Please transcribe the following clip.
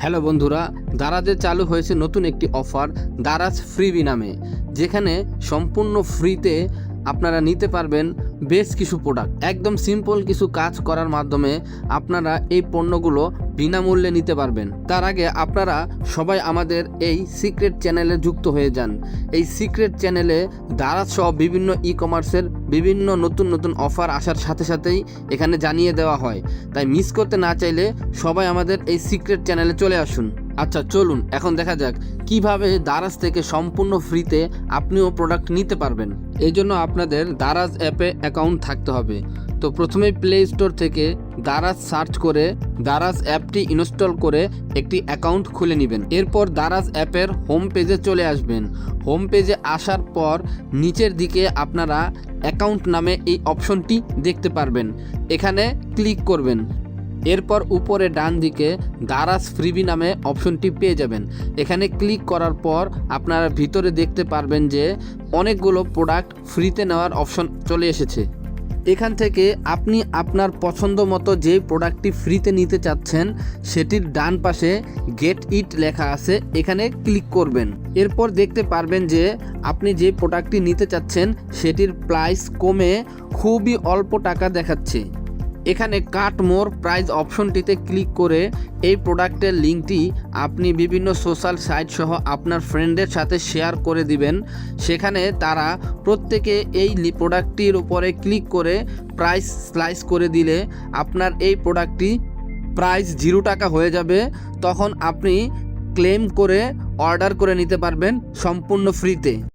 Hello বন্ধুরা, দারাজে চালু হয়েছে নতুন একটি অফার দারাজ ফ্রিবি নামে, যেখানে সম্পূর্ণ ফ্রিতে আপনারা নিতে পারবেন বেশ কিছু প্রোডাক্ট। একদম সিম্পল কিছু কাজ করার মাধ্যমে আপনারা এই পণ্যগুলো বিনামূল্যে নিতে পারবেন। তার আগে আপনারা সবাই আমাদের এই সিক্রেট চ্যানেলে যুক্ত হয়ে যান। এই সিক্রেট চ্যানেলে দারাজ সহ বিভিন্ন ই কমার্সের বিভিন্ন নতুন নতুন অফার আসার সাথে সাথেই এখানে জানিয়ে দেওয়া হয়। তাই মিস করতে না চাইলে সবাই আমাদের এই সিক্রেট চ্যানেলে চলে আসুন। আচ্ছা চলুন এখন দেখা যাক কিভাবে দারাজ থেকে সম্পূর্ণ ফ্রিতে আপনিও প্রোডাক্ট নিতে পারবেন। এই জন্য আপনাদের দারাজ অ্যাপে অ্যাকাউন্ট থাকতে হবে। তো প্রথমে প্লে স্টোর থেকে দারাজ সার্চ করে দারাজ অ্যাপটি ইনস্টল করে একটি অ্যাকাউন্ট খুলে নেবেন। এরপর দারাজ অ্যাপের হোম পেজে চলে আসবেন। হোম পেজে আসার পর নিচের দিকে আপনারা অ্যাকাউন্ট নামে এই অপশনটি দেখতে পারবেন, এখানে ক্লিক করবেন। এরপর উপরে ডান দিকে দারাজ ফ্রিবি নামে অপশনটি পেয়ে যাবেন। এখানে ক্লিক করার পর আপনারা ভিতরে দেখতে পারবেন যে অনেকগুলো প্রোডাক্ট ফ্রিতে নেওয়ার অপশন চলে এসেছে। এখান থেকে আপনি আপনার পছন্দ মতো যে প্রোডাক্টটি ফ্রিতে নিতে চাচ্ছেন সেটির ডান পাশে গেট ইট লেখা আছে, এখানে ক্লিক করবেন। এরপর দেখতে পারবেন যে আপনি যে প্রোডাক্টটি নিতে চাচ্ছেন সেটির প্রাইস কমে খুবই অল্প টাকা দেখাচ্ছে। এখানে কাট মোর প্রাইস অপশনটিতে ক্লিক করে এই প্রোডাক্টের লিঙ্কটি আপনি বিভিন্ন সোশ্যাল সাইট সহ আপনার ফ্রেন্ডের সাথে শেয়ার করে দিবেন। সেখানে তারা প্রত্যেকে এই প্রোডাক্টটির উপরে ক্লিক করে প্রাইস স্লাইস করে দিলে আপনার এই প্রোডাক্টটি প্রাইস 0 টাকা হয়ে যাবে। তখন আপনি ক্লেম করে অর্ডার করে নিতে পারবেন সম্পূর্ণ ফ্রিতে।